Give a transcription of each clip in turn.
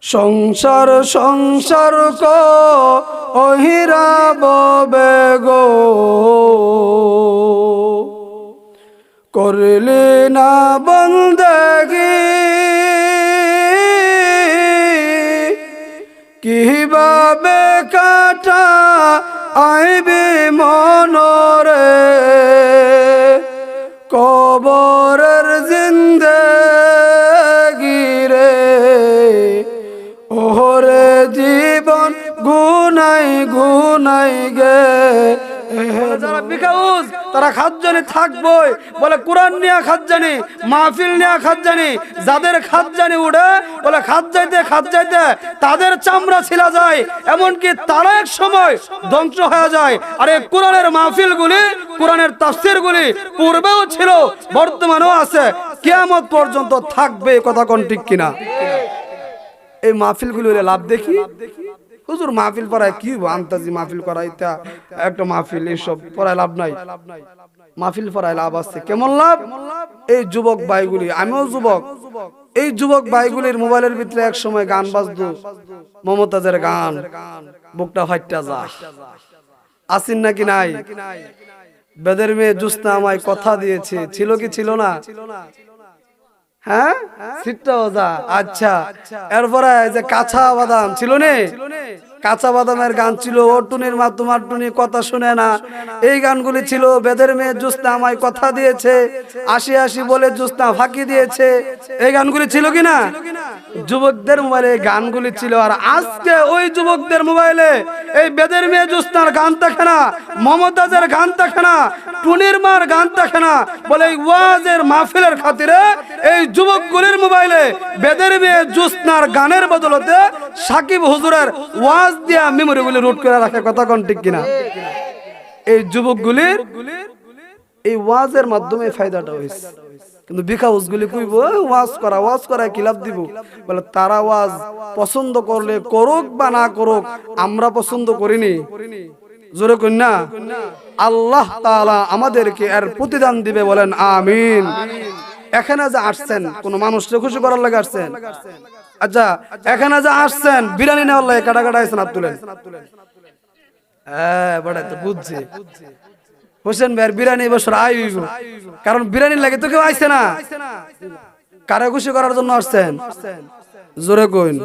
সংসার সংসার কহিরা ববে গো, করলে না বন্দেগি, কিভাবে কাটা আইবে মনরে, কবরের জিন্দেগি রে, ওরে জীবন গুনাই গুনাই গে। যারা বিকাউজ তারা খাদ্যানি থাকবই, বলে কোরআন নিয়ে খাদ্যানি, মাহফিল নিয়ে খাদ্যানি, যাদের খাদ্যানি উড়ে বলে খাদ যাইতে তাদের চামড়া ছিলা যায়, এমনকি তারা এক সময় ধ্বংস হয়ে যায়। আর এই কোরআনের মাহফিলগুলি, কোরআনের তাফসীরগুলি পূর্বেও ছিল, বর্তমানেও আছে, কিয়ামত পর্যন্ত থাকবে। কথা কোন ঠিক কিনা? এই মাহফিলগুলি হলে লাভ দেখি, হুজুর মাহফিল পড়ায় কি আন্তাজি মাহফিল করাই, একটা মাহফিল এইসব পড়ায় লাভ নাই। মাহফিল পড়ায় লাভ আছে। কেমন লাভ? এই যুবক ভাইগুলি, আমিও যুবক, এই যুবক ভাইগুলির মোবাইলের ভিতরে এক সময় গান বাজতো, মমতাজের গান, বুকটা ফাইটটা যায়। আসিন নাকি নাই? বেদের মেয়ে জুসনা আমায় কথা দিয়েছে, ছিল কি ছিল না? হ্যাঁ, আচ্ছা। এরপরে যে কাঁচা বাদাম ছিল নে, কাঁচা বাদামের গান ছিল, ও টুনির মা তোমার টুনি কথা শুনে না, এই গানগুলি ছিল। বেদের মেয়ে জুসনা আমায় কথা দিয়েছে, আসি আসি বলে জুসনা ফাঁকি দিয়েছে, এই গানগুলি ছিল কিনা? যুবকদের মোবাইলে এই গানগুলি ছিল। আর আজকে ওই যুবকদের মোবাইলে এই বেদের মেয়ে জুসনার গান থাকে না, মমতাজের গান থাকে না, টুনির মার গান থাকে না, বলে এই ওয়াজের মাহফিলের খাতিরে এই যুবকগুলির মোবাইলে বেদের মেয়ে জুসনার গানের বদলতে সাকিব হুজুরের ওয়াজ দিয়া মেমোরিগুলি রুট করে রাখে। কথা কোন ঠিক কিনা? এই যুবকগুলির এই ওয়াজের মাধ্যমে ফায়দাটা হয়েছে। কিন্তু বিকাউজগুলি কইব ওয়াজ করা কি লাভ দিব? বলে তারা ওয়াজ পছন্দ করলে করুক বা না করুক, আমরা পছন্দ করিনি। জোরে কই না? আল্লাহ তাআলা আমাদেরকে এর প্রতিদান দিবে, বলেন আমিন। এখানে যে আসছেন কোন মানুষকে খুশি করার লাগে আসছেন? আচ্ছা, এখানে যে আসছেন বিরিয়ানি নেওয়ার লাগে কাটা কাটা আইছেন, হাত তুলেন। হ্যাঁ, বড় তো বুঝছি। হোসেন ভাইয়ের বিরিয়ানি বছর আইব, কারণ বিরিয়ানি লাগে তো কেউ আইছে না। কারে খুশি করার জন্য আসছেন? জোরে কইন।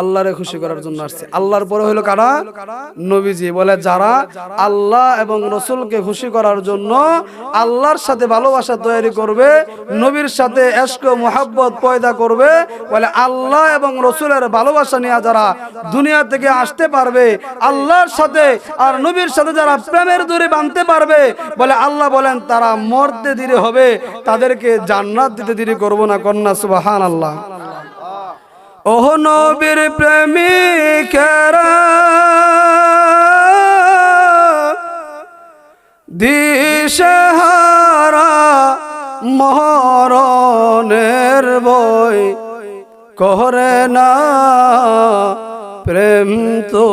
আল্লাহরে খুশি করার জন্য আসছে। আল্লাহর পরে হলো কারা? নবীজি। বলে যারা আল্লাহ এবং রসুলকে খুশি করার জন্য আল্লাহর সাথে ভালোবাসা তৈরি করবে, নবীর সাথে ইশক ও মুহাব্বত পয়দা করবে, বলে আল্লাহ এবং রসুলের ভালোবাসা নিয়ে যারা দুনিয়া থেকে আসতে পারবে, আল্লাহর সাথে আর নবীর সাথে যারা প্রেমের দড়ি বাঁধতে পারবে, বলে আল্লাহ বলেন তারা মরতে দেরি হবে, তাদেরকে জান্নাত দিতে দেরি করব না। কন্যা সুবহানাল্লাহ। ওহ নবীর প্রেমিকেরা, দিশেহারা মরণের বই করে না, প্রেম তো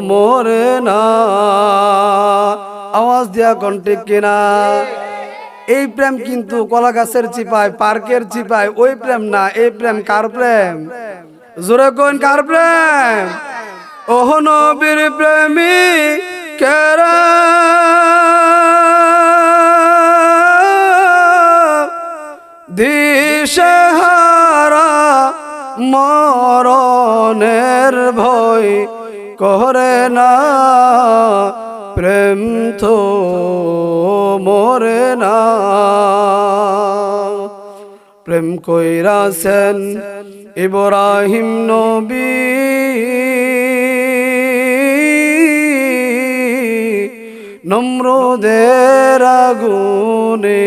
মরে না। আওয়াজ দিয়া কণ্ঠে কিনা? এই প্রেম কিন্তু কলা গাছের চিপায়, পার্কের চিপায়, ওই প্রেম না। এই প্রেম কার প্রেম? জোরে কোন কার প্রেম? ওহ নবীর প্রেমিকেরা, দিশেহারা মরণের ভয় করে না, প্রেম তো মরে না। প্রেম কইরাছেন ইব্রাহিম নবী, নমরুদের আগুনে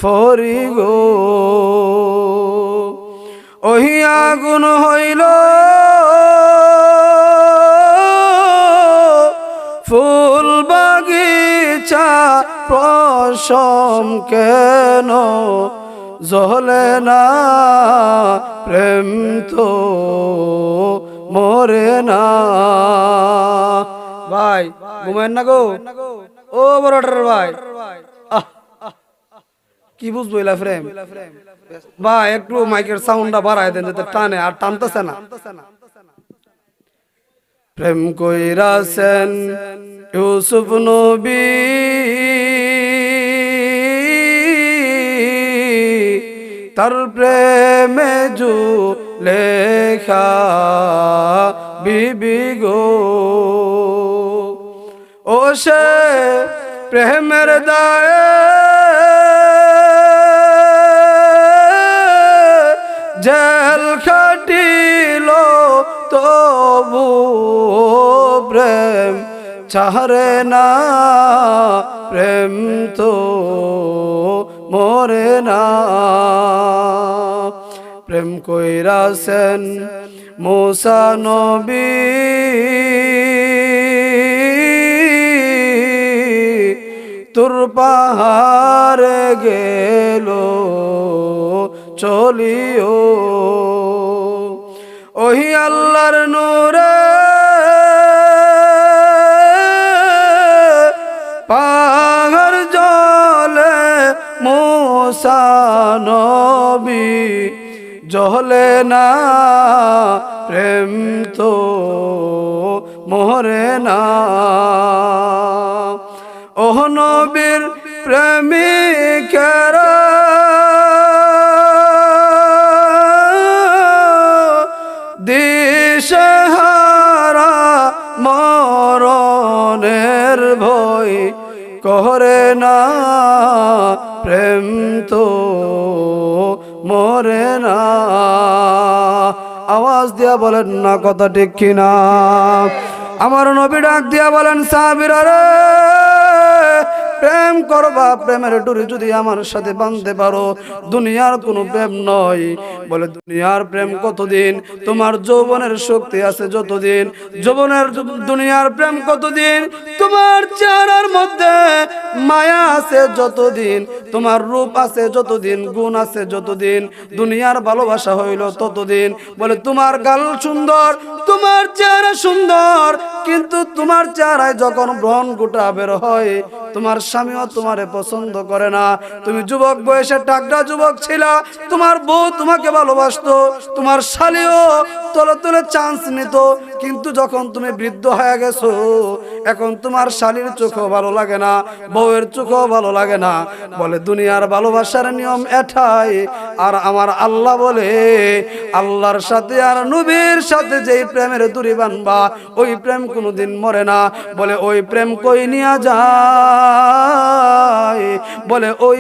ফরি গো, ওহি আগুন হইল ফুল বাগিচা, পশম কেন জ্বলে না, প্রেম তো মরে না। ভাই ঘুমেন না গো, ও বড়টার ভাই, কি বুঝবো এলা প্রেম? বা একটু মাইকের সাউন্ডটা বাড়ায় দেন যাতে টানে, আর টানতেছে না। প্রেম কইরাছেন ইউসুফ নবী তার প্রেমে লেখা বিবি গো, ও সে প্রেমের দায়ে জেল খাটিল তবু প্রেম চাহরে না, প্রেম তো মরে না। প্রেম কইরাছেন মুসা নবী তুর পাহাড়ে গেল চলিও, ওহি আল্লাহর নূরে পাহাড় জলে মুসা নবী জলে না, প্রেম তো মরে না। ওহ নবীর প্রেমিকেরা দিশেহারা মরণের ভয় করে না, প্রেম তো মরে না। আওয়াজ দিয়া বলেন না কথা ঠিক কিনা? আমার নবী ডাক দিয়া বলেন সাহাবীরা রে, প্রেম করবা, প্রেমের ডুরি যদি আমার সাথে বাঁধতে পারো, দুনিয়ার কোনো প্রেম নয়। বলে দুনিয়ার প্রেম কতদিন? তোমার যৌবনের শক্তি আছে যতদিন, যৌবনের দুনিয়ার প্রেম কতদিন? তোমার চেহারার মধ্যে মায়া আছে যতদিন, তোমার রূপ আছে যতদিন, গুণ আছে যতদিন, দুনিয়ার ভালোবাসা হইল ততদিন। বলে তোমার গাল সুন্দর, তোমার চেহারা সুন্দর, কিন্তু তোমার চেহারায় যখন ব্রণ গোটা বের হয়, তোমার স্বামীও তোমারে পছন্দ করে না। তুমি যুবক বয়সে টাকরা যুবক ছিলা, তোমার বউ তোমাকে ভালোবাসতো, তোমার শালীও তলে তলে চান্স নিত, কিন্তু যখন তুমি বৃদ্ধ হয়ে গেছো, এখন তোমার শালীর চোখও ভালো লাগে না, বউয়ের চোখও ভালো লাগে না। বলে দুনিয়ার ভালোবাসার নিয়ম এটাই। আর আমার আল্লাহ বলে, আল্লাহর সাথে আর নবীর সাথে যেই প্রেমের দড়ি বাঁধবা, ওই প্রেম কোনোদিন মরে না। বলে ওই প্রেম কই নিয়া যায়? বলে ওই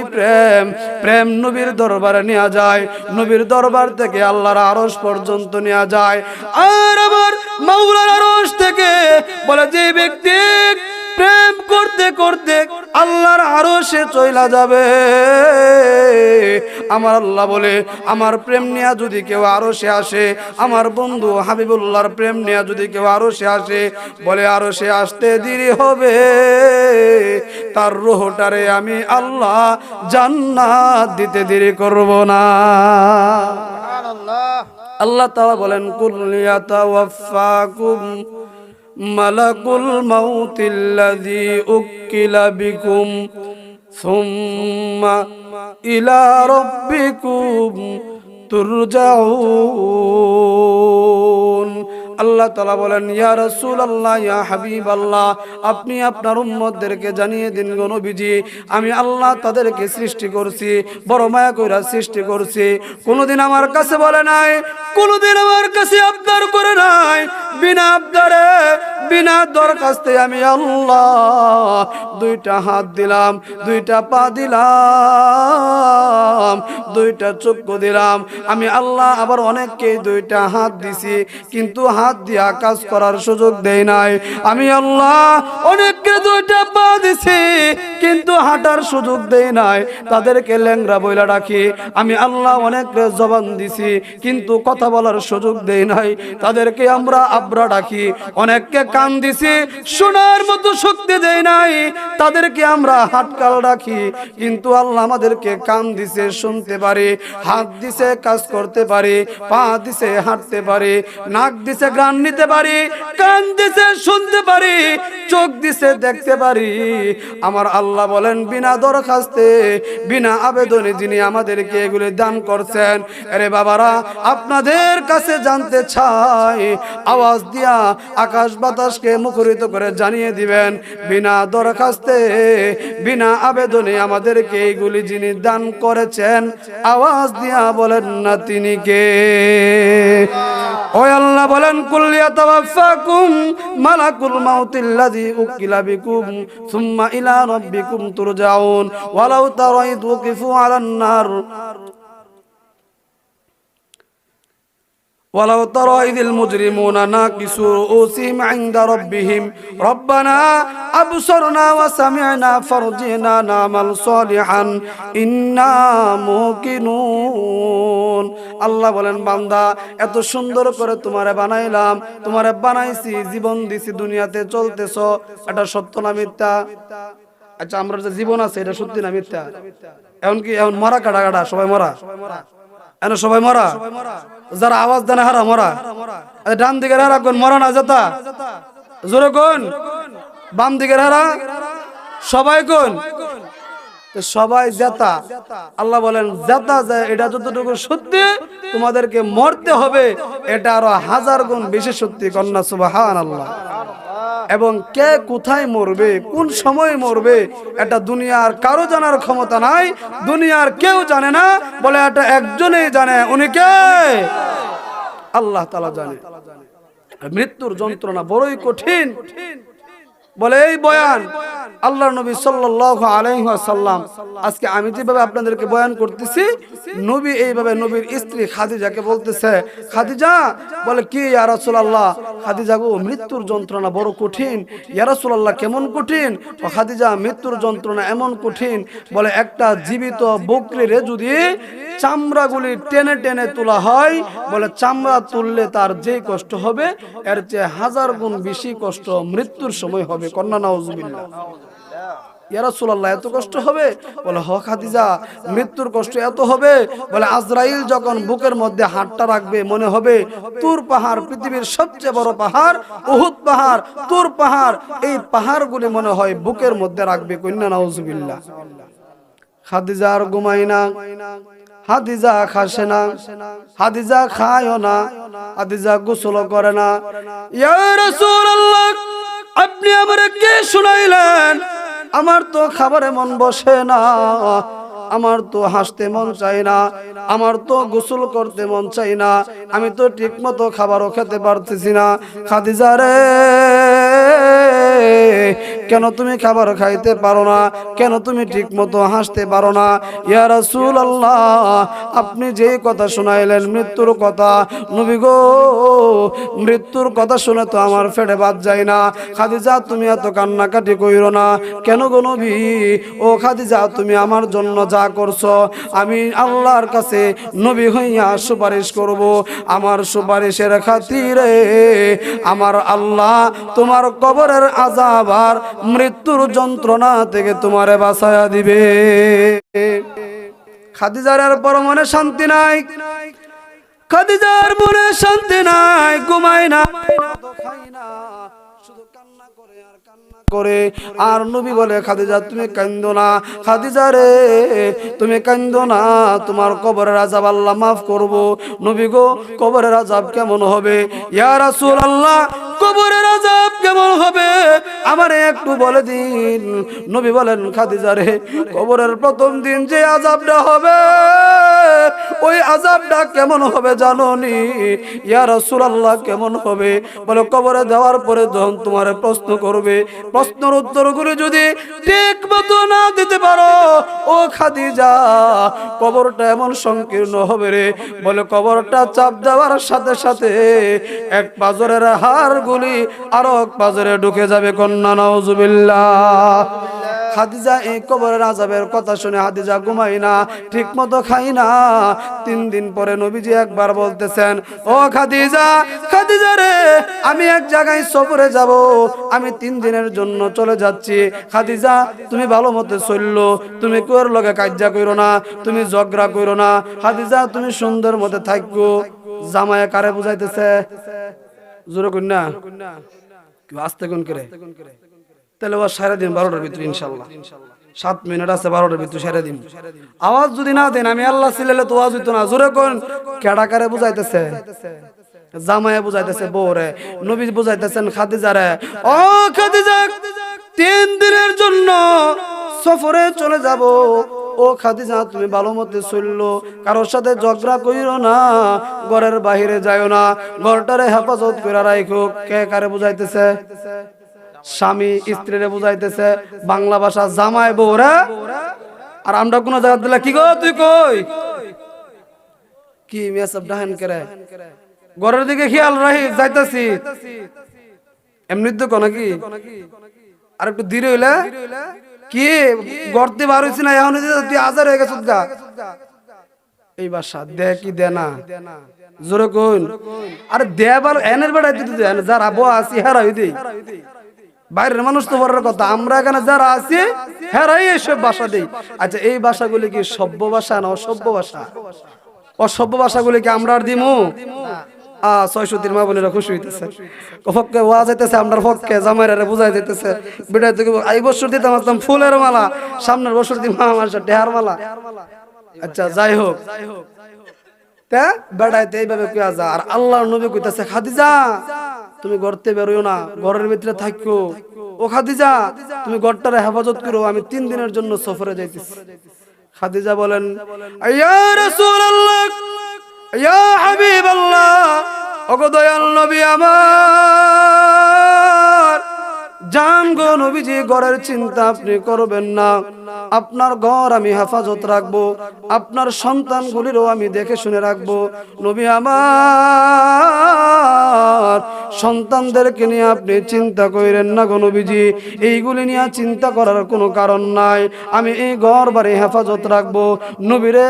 প্রেম নবীর দরবারে নিয়ে যায়, নবীর দরবার থেকে আল্লাহর আরশ পর্যন্ত নিয়ে যায়। আর আমার মাওলার আরশ থেকে বলে যে ব্যক্তি প্রেম করতে করতে আল্লাহর আরশে চইলা যাবে, আমার আল্লাহ বলে আমার প্রেম নিয়ে যদি কেউ আরশে আসে, আমার বন্ধু হাবিবুল্লাহর প্রেম নিয়ে যদি কেউ আরশে আসে, বলে আরশে আসতে দেরি হবে, তার রূহটারে আমি আল্লাহ জান্নাত দিতে দেরি করব না। আল্লাহ তাআলা বলেন কুল ইয়াতাওয়াফাকুম মালাকুল মাউতিল্লাযী উক্কিলা বিকুম সুম্মা ইলা রাব্বিকুম তুরজাউন। আল্লাহ তাআলা বলেন ইয়া রাসূলুল্লাহ, ইয়া হাবিবাল্লাহ, আপনি আপনার উম্মতদেরকে জানিয়ে দিন গো নবীজি, আমি আল্লাহ তাদেরকে সৃষ্টি করছি, বড় মায়া কইরা সৃষ্টি করছি। কোনদিন আমার কাছে বলে নাই, কোনদিন আমার কাছে আবদার করে নাই, বিনা আবদারে বিনা দরখাস্তে আমি আল্লাহ দুইটা হাত দিলাম, দুইটা পা দিলাম, দুইটা চক্ষু দিলাম। আমি আল্লাহ আবার অনেককে দুইটা হাত দিছি, কিন্তু হাত দিয়া কাজ করার সুযোগ দেই নাই। আমি আল্লাহ অনেককে দুইটা পা দিছি, কিন্তু হাঁটার সুযোগ দেই নাই, তাদেরকে ল্যাংড়া বইলা রাখি। আমি আল্লাহ অনেককে জবান দিছি, কিন্তু কথা বলার সুযোগ দেই নাই, তাদেরকে আমরা আব্রা ডাকি। অনেককে কান দিছি, শোনার মতো শক্তি দেই নাই, তাদেরকে আমরা হাটকাল রাখি। কিন্তু আল্লাহ আমাদেরকে কান দিছে, শুনতে পারি, হাত দিছে, কাজ করতে পারি, পা দিছে, হাঁটতে পারি, নাক দিছে, গান নিতে পারি, কান দিছে, শুনতে পারি, চোখ দিছে, দেখতে পারি। আমার আল্লাহ বলেন বিনা দরখাস্তে বিনা আবেদনে যিনি আমাদেরকে এগুলি দান করছেন, আরে বাবারা আপনাদের কাছে জানতে চাই, আওয়াজ দিয়া আকাশ বাতাসকে মুখরিত করে জানিয়ে দিবেন বিনা দরখাস্তে বিনা আবেদনে আমাদেরকে এইগুলি যিনি দান করেছেন, আওয়াজ দিয়া বলেন না তিনি কে? ও আল্লাহ বলেন কুল ইয়াতাওয়াফাকুম মালাকুল মাউতিল্লাযী উকিলা বিকুম সুম্মা ইলা রাব্বিকুম তুরজাউন ওয়ালাউ তারা ইয ওয়াকিফু আলান নার ولو ترى إذ المجرمون ناكسوا رؤوسهم عند ربهم ربنا أبصرنا وسمعنا فارجعنا نعمل صالحا إنا موقنون। আল্লাহ বলেন বান্দা এত সুন্দর করে তোমারে বানাইলাম, তোমারে বানাইছি, জীবন দিছি, দুনিয়াতে চলতেছো, এটা সত্য না মিথ্যা? আচ্ছা আমরা যে জীবন আছে এটা সত্যি না মিথ্যা? এখন মরা কাটা কাটা সবাই মরা, এন সবাই মরা, যারা আওয়াজ দেন হারা মরা, ডান দিকের হারা কোন মরা না যেতা জোরে কোন, বাম দিকের হারা সবাই কোন, সবাই জেতা। আল্লাহ বলেন জেতা যায় এটা যতটুকু সত্যি তোমাদেরকে মরতে হবে এটা আরো 1000 গুণ বেশি সত্যি। কন্যা সুবহানাল্লাহ। এবং কে কোথায় মরবে কোন সময় মরবে এটা দুনিয়ার কারো জানার ক্ষমতা নাই, দুনিয়ার কেউ জানে না, বলে এটা একজনেই জানে, উনি কে? আল্লাহ তাআলা জানে। মৃত্যুর যন্ত্রণা বড়ই কঠিন। বলে এই বয়ান আল্লাহর নবী সাল্লাল্লাহু আলাইহি ওয়াসাল্লাম, আজকে আমি যেভাবে আপনাদেরকে বয়ান করতেছি, নবী এইভাবে নবীর স্ত্রী খাদিজাকে বলতেছে, খাদিজা বলে কি ইয়া রাসূলুল্লাহ, খাদিজা গো মৃত্যুর যন্ত্রণা বড় কঠিন। ইয়া রাসূলুল্লাহ কেমন কঠিন? ও খাদিজা মৃত্যুর যন্ত্রণা এমন কঠিন, বলে একটা জীবিত বকরিরে যদি চামড়াগুলি টেনে টেনে তোলা হয়, বলে চামড়া তুললে তার যে কষ্ট হবে এর চেয়ে 1000 গুণ বেশি কষ্ট মৃত্যুর সময় হবে। কন্যা নাউজুবিল্লাহ। ইয়া রাসূলুল্লাহ এত কষ্ট হবে? বলে হ খাদিজা মৃত্যুর কষ্ট এত হবে, বলে আজরাইল যখন বুকের মধ্যে হাতটা রাখবে মনে হবে তুর পাহাড়, পৃথিবীর সবচেয়ে বড় পাহাড় উহুদ পাহাড়, তুর পাহাড়, এই পাহাড়গুলি মনে হয় বুকের মধ্যে রাখবে। কন্যা নাউজুবিল্লাহ। খাদিজা আর ঘুমায় না, খাদিজা খাসে না, খাদিজা খায়ও না, খাদিজা গোসল করে না। ইয়া রাসূলুল্লাহ আপনি আমারে কে শুনাইলেন? আমার তো খাবারে মন বসে না, আমার তো হাসতে মন চাই না, আমার তো গোসল করতে মন চাই না, আমি তো ঠিক মতো খাবারও খেতে পারতেছি না। খাদিজা রে কেন তুমি খাবার খাইতে পারো না? কেন তুমি ঠিক মতো হাসতে পারো না? ইয়া রাসূলুল্লাহ আপনি যে কথা শোনাইলেন মৃত্যুর কথা, নবী গো মৃত্যুর কথা শুনে তো আমার পেটে ভাত যায় না। খাদিজা তুমি এত কান্নাকাটি কইরো না কেন গো নবী? ও খাদিজা তুমি আমার জন্য যা করছো আমি আল্লাহর কাছে নবী হইয়া সুপারিশ করব, আমার সুপারিশের খাতিরে আমার আল্লাহ তোমার কবরের আযাব আর মৃত্যুর যন্ত্রণা থেকে তোমারে বাঁচায়া দিবে। খাদিজার আর পরমনে শান্তি নাই, খাদিজার মনে শান্তি নাই, ঘুমায় না, খায় না, শুধু কান্না করে আর কান্না করে। আর নবী বলে খাদিজা তুমি কান্দো না, খাদিজা রে তুমি কান্দো না, তোমার কবরের আযাব আল্লাহ মাফ করব। নবী গো কবরের আযাব কেমন হবে? ইয়া রাসূলুল্লাহ কবরের আযাব কেমন হবে আমারে একটু বলে দিন। নবী বলেন খাদিজা রে কবরের প্রথম দিন যে আযাবটা হবে ওই আযাবটা কেমন হবে জানো নি? ইয়া রাসূলুল্লাহ কেমন হবে? বলে কবরে দেওয়ার পরে যখন তোমারে প্রশ্ন করবে, প্রশ্নের উত্তরগুলো যদি ঠিক মতো না দিতে পারো ও খাদিজা কবরটা এমন সংকীর্ণ হবে রে, বলে কবরটা চাপ দেওয়ার সাথে সাথে এক পাজরের হাড়গুলি আরো এক পাজরে ঢুকে যাবে। কন্যা নাউজুবিল্লাহ। খাদিজা এই কবরের আযাবের কথা শুনে খাদিজা ঘুমায় না, ঠিক মতো খায় না। 3 দিন পরে নবীজি একবার বলতেছেন ও খাদিজা, খাদিজা রে আমি এক জায়গায় সফরে যাব, আমি 3 দিনের জন্য চলে যাচ্ছি। খাদিজা তুমি ভালো মতো চললো, তুমি কোর লগে কাজ্জা কইরো না, তুমি ঝগড়া কইরো না, খাদিজা তুমি সুন্দর মতো থাকো। জামায়ে কারে বুঝাইতেছে? জোরে কইন না, কি আস্তে কোন করে? তাহলে ও সারা দিন 12টার ভিতরে ইনশাআল্লাহ 7 মিনিট আছে 12টার ভিতরে সারা দিন। আওয়াজ যদি না দেন আমি আল্লাহ সিলেলে তো আওয়াজ হইতো না। জোরে কোন কেডাকারে বুঝাইতেছে? জামায়ে বুঝাইতেছে বউরে, নবী বুঝাইতেছেন খাদিজারে, ও খাদিজা 3 দিনের জন্য সফরে চলে যাব। ও খাদিজা তুমি ভালো মতে চললো, কারোর সাথে ঝগড়া কইরো না, ঘরের বাহিরে যাইও না, ঘরটারে হেফাজত করে রাখো। কে কারে বুঝাইতেছে? স্বামী স্ত্রীরে বুঝাইতেছে, বাংলা ভাষা জামাই বউরা। আর আমরা কোন জায়গা দিলে কি গো তুই কই কি মেসব ডাহেন করে ঘরের দিকে খেয়াল রাখি যাইতাছি এমনি তো কোন কি আর একটু ধীরে হইলে কি গড়তে বার হইছ না এখন তুই আজার হয়ে গেছ গা। এই ভাষা দে কি দে না জোরে কোন আরে দেবার এনের বেড়াই দিতে দেন যারা বউ আসি হেরা হই দেই। বাইরের মানুষ তো বড় কথা, আমরা এখানে যারা আছি হেরাই এইসব ভাষা দেই। আচ্ছা এই ভাষাগুলি কি সভ্য ভাষা না অসভ্য ভাষা? অসভ্য ভাষাগুলি কি আমরা আর দিমু? 603 মা বোনেরা খুশি হইতেছে, পক্ষে ওয়াজ হইতেছে, আমরার পক্ষে জামাইরারে বুঝাই দিতেছে। বিদায় থেকে এই বছর দিতাম আসতাম ফুলের মালা, সামনের বছর দিম আমার ঢেহার মালা। আচ্ছা যাই হোক, তা বেড়াইতে এইভাবে কইয়া যা। আর আল্লাহর নবী কইতাছে খাদিজা তুমি ঘরতে বেরোয় না, ঘরের ভিতরে থাকো। ও খাদিজা তুমি ঘরটারে হেফাজত করো, আমি 3 দিনের জন্য সফরে যাইতেছি। খাদিজা বলেন ইয়া রাসূলুল্লাহ ইয়া হাবিবাল্লাহ, ওগো দয়াল নবী আমার জান গো নবীজি, ঘরের চিন্তা আপনি করবেন না, আপনার ঘর আমি হেফাজত রাখবো, আপনার সন্তানগুলিরও আমি দেখে শুনে রাখবো। নবী আমার সন্তানদেরকে নিয়ে আপনি চিন্তা করেন না গো নবীজি, এইগুলি নিয়ে চিন্তা করার কোনো কারণ নাই, আমি এই ঘর বাড়ি হেফাজত রাখবো। নবীরে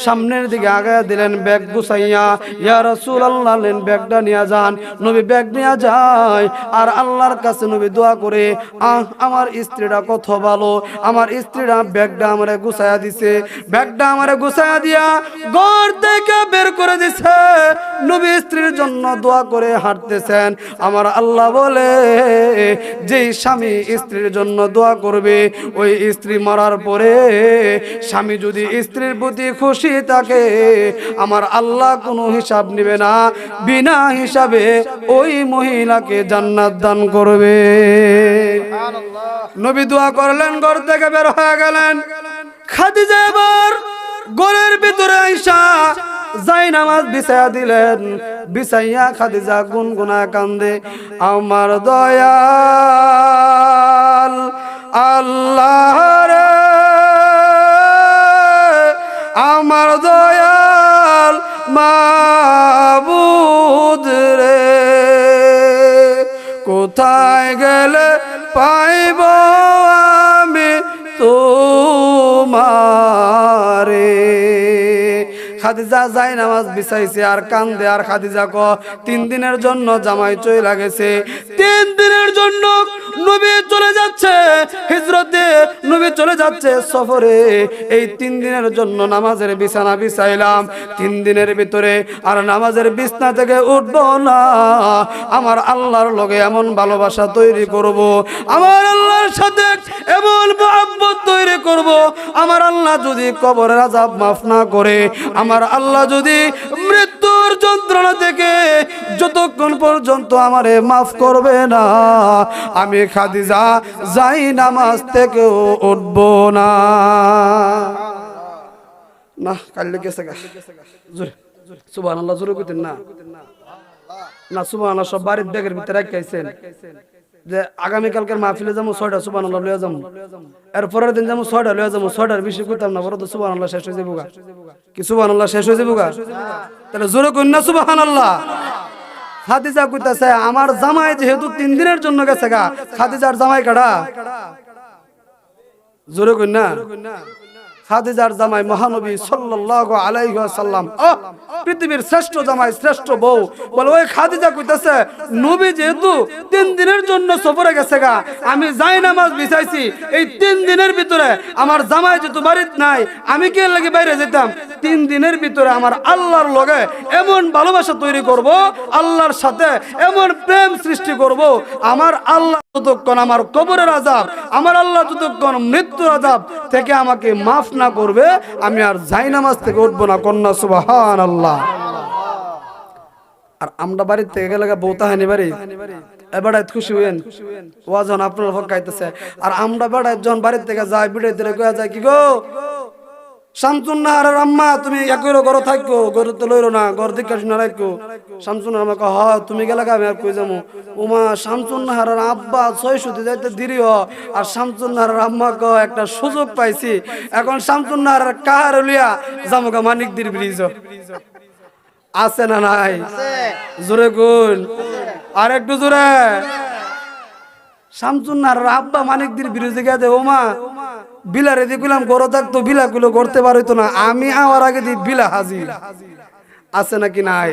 সামনের দিকে আগায়া দিলেন ব্যাগ গুছাইয়া, ইয়া রাসূলুল্লাহ লেন ব্যাগটা নিয়ে যান। নবী ব্যাগ নিয়ে যায় আর আল্লাহর কাছে নবী দোয়া করে, আমার স্ত্রীটা কত ভালো, আমার স্ত্রীরা ব্যাগটা আমারে গুছায়া দিছে, ব্যাগটা আমারে গুছায়া দিয়া ঘর থেকে বের করে দিছে। নবী স্ত্রীর জন্য দোয়া করে হাঁটতেছেন। আমার আল্লাহ বলে যেই স্বামী স্ত্রীর জন্য দোয়া করবে, ওই স্ত্রী মরার পরে স্বামী যদি স্ত্রীর প্রতি খুশি থাকে, আমার আল্লাহ কোনো হিসাব নেবে না, বিনা হিসাবে ওই মহিলাকে জান্নাত দান করবে। নবী দোয়া করলেন, ঘর থেকে বের হয়ে গেলেন। খাদিজা এবার ঘরের ভিতরে আইসা যাই নামাজ বিছাইয়া দিলেন। বিছাইয়া খাদিজা গুনগুনায় কান্দে, আমার দয়াল আল্লাহ রে, আমার দয়াল মাবুদ রে, কোথায় গেলে পাইব আমি তোমারে। খাদিজা যাই নামাজ বিছাইছে আর কান্দে। আর খাদিজা ক 3 দিনের জন্য জামাই চইলা গেছে, 3 দিনের জন্য নবী চলে যাচ্ছে হিজরতে, নবী চলে যাচ্ছে সফরে। এই 3 দিনের জন্য নামাজের বিছানা বিছাইলাম, 3 দিনের ভিতরে আর নামাজের বিছনা থেকে উঠবো না। আমার আল্লাহর লগে এমন ভালোবাসা তৈরি করব, আমার আল্লাহর সাথে এমন মহব্বত তৈরি করব, আমার আল্লাহ যদি কবরের আযাব মাফ না করে, আমার আল্লাহ যদি মৃত্যুর যন্ত্রণা থেকে যতক্ষণ পর্যন্ত আমারে মাফ করবে না, আমি খাদিজা যাই নামাজ থেকেও উঠবো না। না কাল্লে গেছে গা, সুবহানাল্লাহ জোরে কইতেন না, না সুবহানাল্লাহ সব বাড়ির ব্যাগের ভিতরে রাখাইছেন যে আগামীকালকের মাহফিলে যাবো 6টা সুবহানাল্লাহ লইয়া যাবো, এর পরের দিন যাবো 6টা লইয়া যাবো, 6টার বেশি কইতাম না, বড় তো সুবহানাল্লাহ শেষ হয়ে যাবো গা। কি সুবহানাল্লাহ শেষ হয়ে যাবো গা? তাহলে জোরে কইন না সুবহানাল্লাহ। খাদিজা কইতাছে আমার জামাই যেহেতু 3 দিনের জন্য গেছে গা, খাদিজার জামাই কাটা? জোরে কইন না। খাদিজার জামাই মহানবী সাল্লাল্লাহু আলাইহি ওয়াসাল্লাম, পৃথিবীর শ্রেষ্ঠ জামাই, শ্রেষ্ঠ বউ। বলে ওই খাদিজা কইতাছে নবী যেহেতু 3 দিনের জন্য সফরে গেছে গা, আমি যাই নামাজ বিছাইছি, এই 3 দিনের ভিতরে আমার জামাই যেহেতু বাড়িতে নাই, আমি কি লাগি বাইরে যেতাম? 3 দিনের ভিতরে আমার আল্লাহর লগে এমন ভালোবাসা তৈরি করব, আল্লাহর সাথে এমন প্রেম সৃষ্টি করব, আমার আল্লাহ যতক্ষণ আমার কবরের আযাব, আমার আল্লাহ যতক্ষণ মৃত্যুর আযাব থেকে আমাকে মাফ না করবে, আমি আর জায়নামাজ থেকে উঠবো না। কন্যা সুবহানাল্লাহ। আর আমরা বাড়ির থেকে গেলে বউতা হানি বাড়ি এবার খুশি হইেন ওয়াজন আপনার পক্ষ আইতেছে। আর আমরা বেড়ায় যখন বাড়ির থেকে যাই বিড়াই দিলে কয়া যায় কি গো শামসুন্নাহারের আম্মা তুমি একই ঘর থাকো, ঘর তো লইরো না, ঘর দিকে শুনে রাখো। শামসুন্নাহার আমাকে হ তুমি গেলে আমি আর কই যাবো। উমা শামসুন্নাহারের আব্বা 600 যাইতে দেরি হ, আর শামসুন্নাহারের আম্মা ক একটা সুযোগ পাইছি, এখন শামসুন্নাহারের কাহার লিয়া জামুকা মানিকদির ব্রিজ আছে না নাই? জোরে গুণ আর একটু জোরে। শামসুন্নাহারের আব্বা মানিকদির বিরুদ্ধে গেছে ওমা বিলারে দিলাম গরো থাকতো, বিলা গুলো করতে পারতো না, আমি আওয়ার আগে দি বিলা হাজির। আছে নাকি নাই?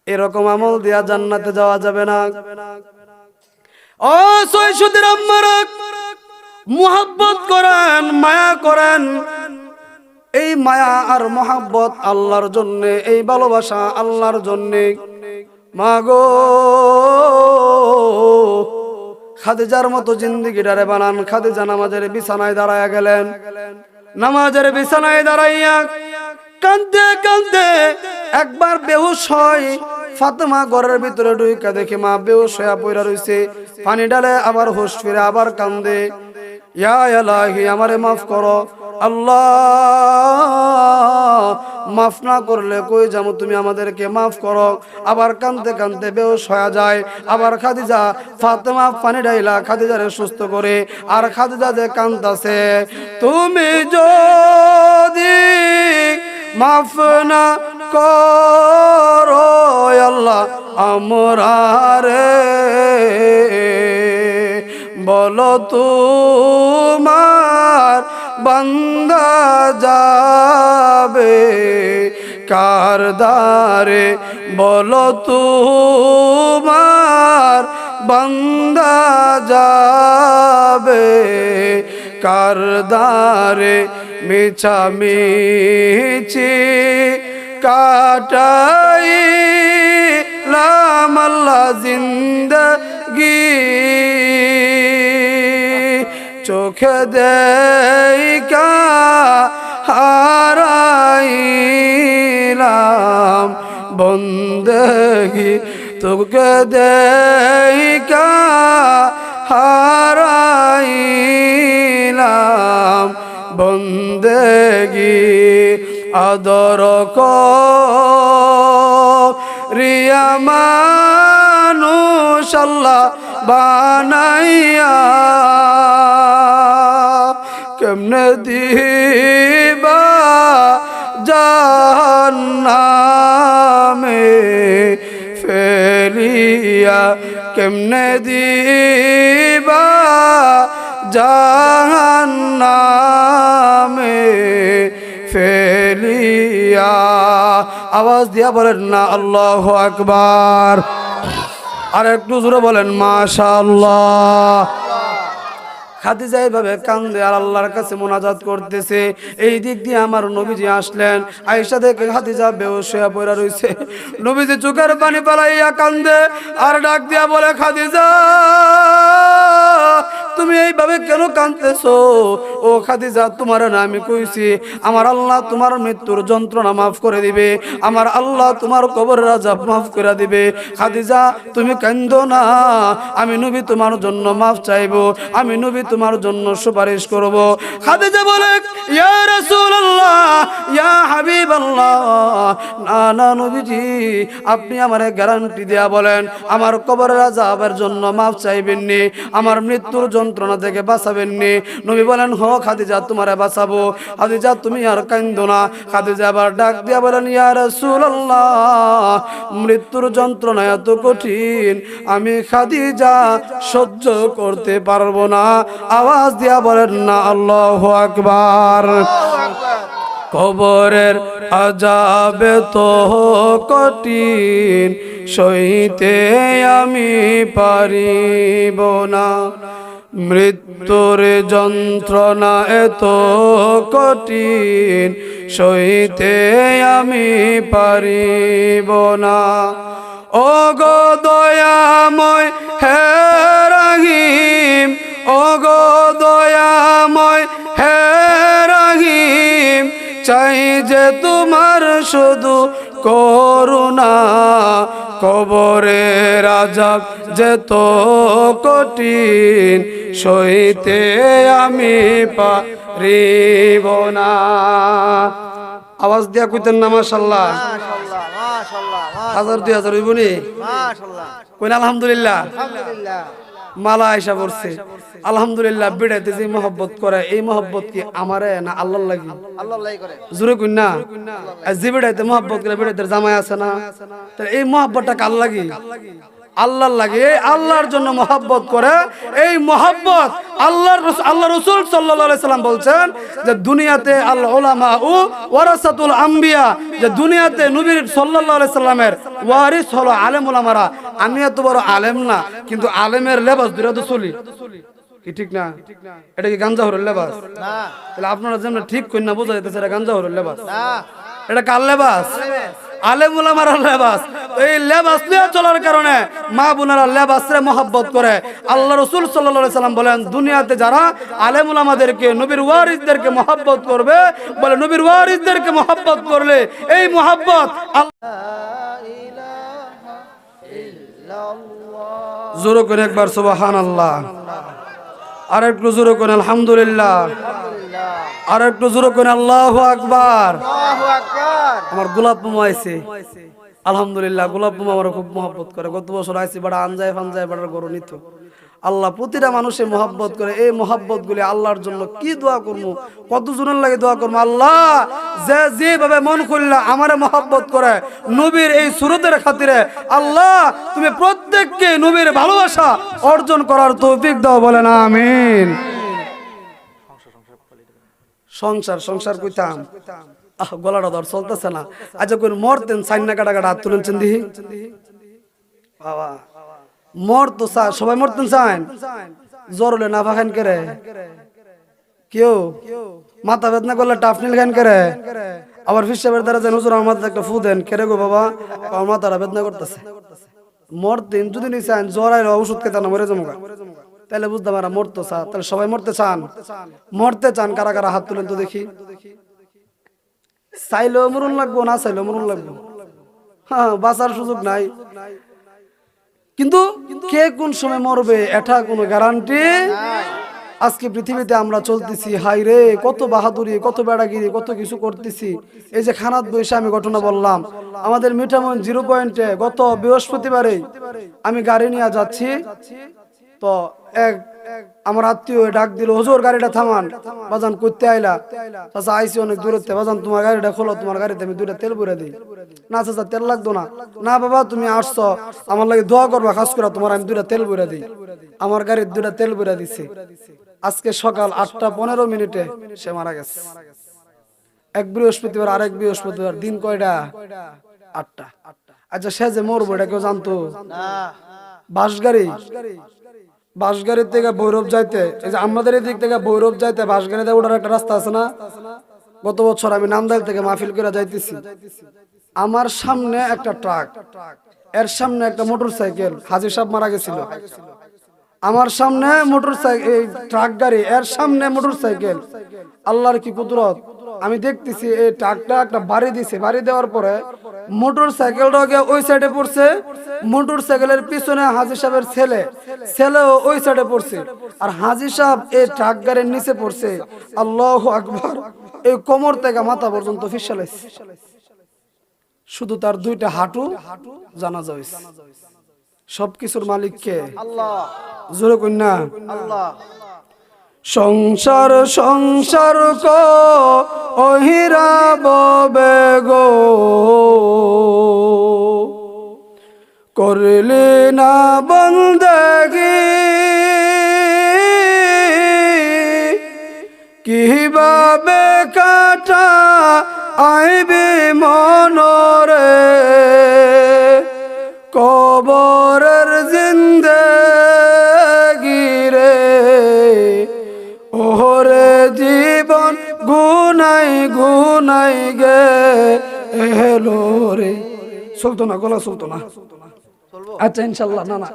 এরকম আমল দিয়া জান্নাতে যাওয়া যাবে না। ও সৈশুদের আম্মারা মুহাব্বত করেন, মায়া করেন। এই মায়া আর মুহাব্বত আল্লাহর জন্য, এই ভালোবাসা আল্লাহর জন্য। মাগো খাদিজার মতো জিন্দেগিটারে বানান। খাদিজা নামাজের বিছানায় দাঁড়ায়া গেলেন, নামাজের বিছানায় দাঁড়াইয়া কাঁদতে কাঁদতে একবার বেহুশ হয়। ফাতেমা ঘরের ভিতরে ঢুইকা দেখে মা বেহুশ হয়ে পড়া রইছে, পানি ডালে আবার হুঁশ ফিরে আবার কান্দে। ইয়া ইলাহি আমারে মাফ করো আল্লাহ, মাফ না করলে কই যাবো, তুমি আমাদেরকে মাফ করো। আবার কাঁদতে কাঁদতে বেহুশ হয়ে যায়। আবার খাদিজা ফাতেমা পানি ডাইলা খাদিজারে সুস্থ করে। আর খাদিজা যে কাঁদতাছে, তুমি যদি মাফ না করো আল্লাহ আমরারে, বলো তোমার বান্দা যাবে কার দ্বারে, বলো তোমার বান্দা যাবে কার দ্বারে। মিছামিছি কাটাইলাম আল্লাহ জিন্দগি, চোখে দেখা হারাইলাম বন্দেগি, তোকে দেখা হারাইলাম বন্দেগি। আদর করিয়া মানুষ আল্লাহ বানাইয়া, কেমনে দিবা জাহান্নামে ফেলিয়া, কেমনে দিবা জাহান্নামে ফেলিয়া। আওয়াজ দিয়া বলেন না আল্লাহু আকবার। আর একটু জোরে বলেন মাশাআল্লাহ। খাদিজা এইভাবে কান্দে আর আল্লাহর কাছে মোনাজাত করতেছে। এই দিক দিয়ে আমার নবীজি আসলেন। আয়েশা দেখে খাদিজা বেহুশ হয়ে পড়ে রইছে। নবীজি চোখের পানি পালাইয়া কান্দে আর ডাক দিয়া বলে, খাদিজা তুমি এইভাবে কেন কাঁদতেছো? ও খাদিজা তোমার না আমি কইছি আমার আল্লাহ তোমার মৃত্যুর যন্ত্রণা মাফ করে দিবে, আমার আল্লাহ তোমার কবরের আযাব মাফ করে দিবে। খাদিজা তুমি কান্দো না, আমি নবী তোমার জন্য মাফ চাইবো, আমি নবী তোমার জন্য সুপারিশ করব। খাদিজা বলে, ইয়া রাসূলুল্লাহ ইয়া হাবিবাল্লাহ, না না নবীজি আপনি আমারে গ্যারান্টি দেয়া বলেন আমার কবরের আযাবের জন্য মাফ চাইবেন নি, আমার মৃত্যুর যন্ত্রণা থেকে বাঁচাবেন নি? নবী বলেন, হ খাদিজা তোমারে বাঁচাবো। খাদিজা তুমি আর কান্দো না। খাদিজা আবার ডাক দিয়া বলেন, ইয়া রাসূলুল্লাহ মৃত্যুর যন্ত্রণা এত কঠিন, আমি খাদিজা সহ্য করতে পারবো না। আওয়াজ দিয়া বলেন না আল্লাহু আকবার। কবরের আযাবে তো কঠিন, সইতে আমি পারিব না, মৃত্যুর যন্ত্রণা এত কঠিন, সইতে আমি পারিব না। ও গো দয়াময় হে রহিম ওগো দয়াময় হে রহিম চাই যে তোমার শুধু করুণা কবরের আযাব যে তো কঠিন সইতে আমি পারিব না। আওয়াজ দিয়া কইতেন না মাশাআল্লাহ মাশাআল্লাহ মাশাআল্লাহ 1000 2000 হইবনি মাশাআল্লাহ কইনা আলহামদুলিল্লাহ আলহামদুলিল্লাহ মালা আয়েশা পড়ছে আলহামদুলিল্লাহ বিড়াইতে যে মহব্বত করে এই মহব্বত কি আমারে না আল্লাহর লাগি আল্লাহ লাই করে জোরে কই না যে বিড়াইতে মহব্বত করে বিড়াইতে জামাই আছে না তাহলে এই মহব্বতটা কার লাগি আল্লাহর লাগে আল্লাহর জন্য মহব্বত করে এই মহব্বত আল্লাহ রাসূল সাল্লাল্লাহু আলাইহি সাল্লাম বলছেন যে দুনিয়াতে আল উলামা ও ওয়ারাসাতুল আম্বিয়া যে দুনিয়াতে নবী সাল্লাল্লাহু আলাইহি সাল্লামের ওয়ারিস হলো আলেম উলামারা আমি এত বড় আলেম না কিন্তু আলেমের লেবাস ধরে তো চলি কি ঠিক না এটা কি গাঞ্জাহরের লেবাস না তাহলে আপনারা যেন ঠিক কই না বোঝা যাইতেছে এটা গাঞ্জাহরের লেবাস না এটা কার লেবাস আলেম উলামার লেবাস এই লেবাস নিয়ে চলার কারণে মা বোনেরা লেবাসে মহব্বত করে আল্লাহ রাসূল সাল্লাল্লাহু আলাইহি সাল্লাম বলেন দুনিয়াতে যারা আলেম উলামাদেরকে নবীর ওয়ারিসদেরকে মহব্বত করবে বলে নবীর ওয়ারিসদেরকে মহব্বত করলে এই মহব্বত ইলাহা ইল্লাল্লাহ জোরে করে একবার সুবহানাল্লাহ আর একটু জোরে করে আলহামদুলিল্লাহ আর একটু জোরে করে আল্লাহু আকবার আল্লাহু আকবার আমার গোলাপ মামা আইছে আলহামদুলিল্লাহ গোলাপ মামা আমার খুব মহব্বত করে গত বছর আইছি বড় আনজায় ফানজায় বড় গরু নিত আল্লাহ প্রতিটা মানুষে মহব্বত করে এই মহব্বত গুলি আল্লাহর জন্য কি দোয়া করবো কত জনের লাগে দোয়া করবো আল্লাহ যে যেভাবে মন করলা আমারে মহব্বত করে নবীর এই সুরতের খাতিরে আল্লাহ তুমি প্রত্যেককে নবীর ভালোবাসা অর্জন করার তৌফিক দাও বলেন আমিন। সংসার সংসার কইতাম গলাটা ধর চলতেছে না আচ্ছা কোন মরতেন সাইন্না কাটা কাটা হাত তুলেছেন দিহি বাবা মর তো সবাই মরতেন চান জ্বর হলে নাফা খান করে কেউ মাথা বেদনা করলে টাফনিল খান করে আবার ফিসাবের দ্বারা যেন হুজুর আমার মাথায় একটা ফু দেন কেরে গো বাবা আমার মাথাটা বেদনা করতেছে মরতেন যদি নি চান জ্বর আইলে ওষুধ খেতে না মরে জমা তাহলে বুঝতাম আর মরতো চা তাহলে সবাই মরতে চান কারা কারা হাত তুলেন তো দেখি চাইলেও মরুন লাগবো না চাইলেও মরুন লাগবো হ্যাঁ বাঁচার সুযোগ নাই কিন্তু কে কোন সময় মরবে এটা কোনো গ্যারান্টি আজকে পৃথিবীতে আমরা চলতেছি হাই রে কত বাহাদুরি কত বেড়াগিরি কত কিছু করতেছি এই যে খানাত বৈশা আমি ঘটনা বললাম আমাদের মিঠামন 0 পয়েন্টে গত বৃহস্পতিবারে আমি গাড়ি নিয়ে যাচ্ছি তো এক আমার আত্মীয় ডাক দিল হুজুর গাড়িটা থামান বাজান করতে আইলা চাচা আইসি অনেক দূরত্বে বাজান তোমার গাড়িটা খোলো তোমার গাড়িতে আমি 2টা তেল ভরে দিই না চাচা তেল লাগতো না না বাবা তুমি আসছো আমার লাগে দোয়া করবা খাস করে তোমার আমি 2টা তেল ভরে দিই আমার গাড়ির 2টা তেল ভরে দিছি আজকে সকাল 8:15 সে মারা গেছে এক বৃহস্পতিবার আরেক বৃহস্পতিবার দিন কয়টা 8টা আচ্ছা সে যে মরবো এটা কেউ জানতো না বাসগাড়ির থেকে ভৈরব যাইতে এই যে আমাদের এদিক থেকে ভৈরব যাইতে বাসগাড়িতে ওঠার একটা রাস্তা আছে না গত বছর আমি নামদাইল থেকে মাহফিল করে যাইতেছি আমার সামনে একটা ট্রাক এর সামনে একটা মোটরসাইকেল হাজী সাহেব মারা গেছিল আমার সামনে মোটরসাইকেল ট্রাক গাড়ি এর সামনে মোটরসাইকেল আল্লাহর কি কুদরত আমি দেখতেছি এই ট্রাকটা একটা বাড়ি দিছে বাড়ি দেওয়ার পরে মোটরসাইকেলটা গিয়ে ওই সাইডে পড়ছে মোটরসাইকেলের পিছনে হাজী সাহেবের ছেলেও ওই সাইডে পড়ছে আর হাজী সাহেব এই ট্রাক গাড়ির নিচে পড়ছে আল্লাহু আকবার এই কোমর থেকে মাথা পর্যন্ত ফিসালাইছে শুধু তার 2টা হাঁটু জানাজা হইছে সবকিছুর মালিক কে আল্লাহ জোরে কই না আল্লাহ সংসার সংসার কো ওহিরা ববে গো করলে না বন্দেগি কিভাবে কাটা আইবে মনরে কবরের জিন্দেগি রে ওরে জীবন গুনাই গুনাই গে এলো রে চলতো না গলা চলতো না আচ্ছা ইনশাল্লাহ না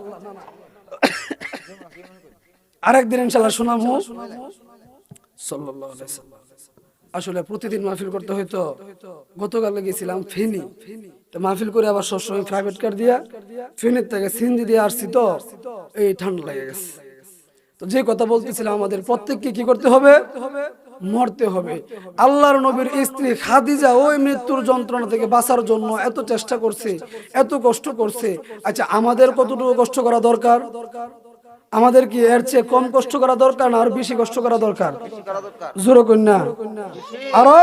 আরেকদিন ইনশাআল্লাহ শোনাবো সাল্লাল্লাহু আলাইহি ওয়াসাল্লাম। আসলে প্রতিদিন মাহফিল করতে হইতো। গতকাল গেছিলাম ফেনী, তো মাহফিল করে আবার সবসময় প্রাইভেট কার দিয়া ফেনীর থেকে সিন্ধি দিয়ে আসছি, তো এই ঠান্ডা লেগে গেছে। তো যে কথা বলতেছিলাম, আমাদের প্রত্যেককে কি করতে হবে? মরতে হবে। আল্লাহর নবীর স্ত্রী খাদিজা ওই মৃত্যুর যন্ত্রণা থেকে বাঁচার জন্য এত চেষ্টা করছে, এত কষ্ট করছে। আচ্ছা, আমাদের কতটুকু কষ্ট করা দরকার? আমাদের কি এর চেয়ে কম কষ্ট করা দরকার না আর বেশি কষ্ট করা দরকার? জোরে কন্যা, আরো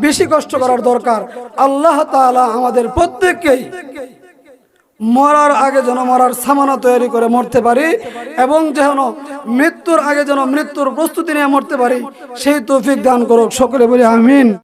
বেশি কষ্ট করার দরকার। আল্লাহ তাআলা আমাদের প্রত্যেককেই মরার আগে যেন মরার সামানা তৈরি করে মরতে পারি, এবং যেন মৃত্যুর আগে যেন মৃত্যুর প্রস্তুতি নিয়ে মরতে পারি, সেই তৌফিক দান করুক। সকলে বলি আমিন।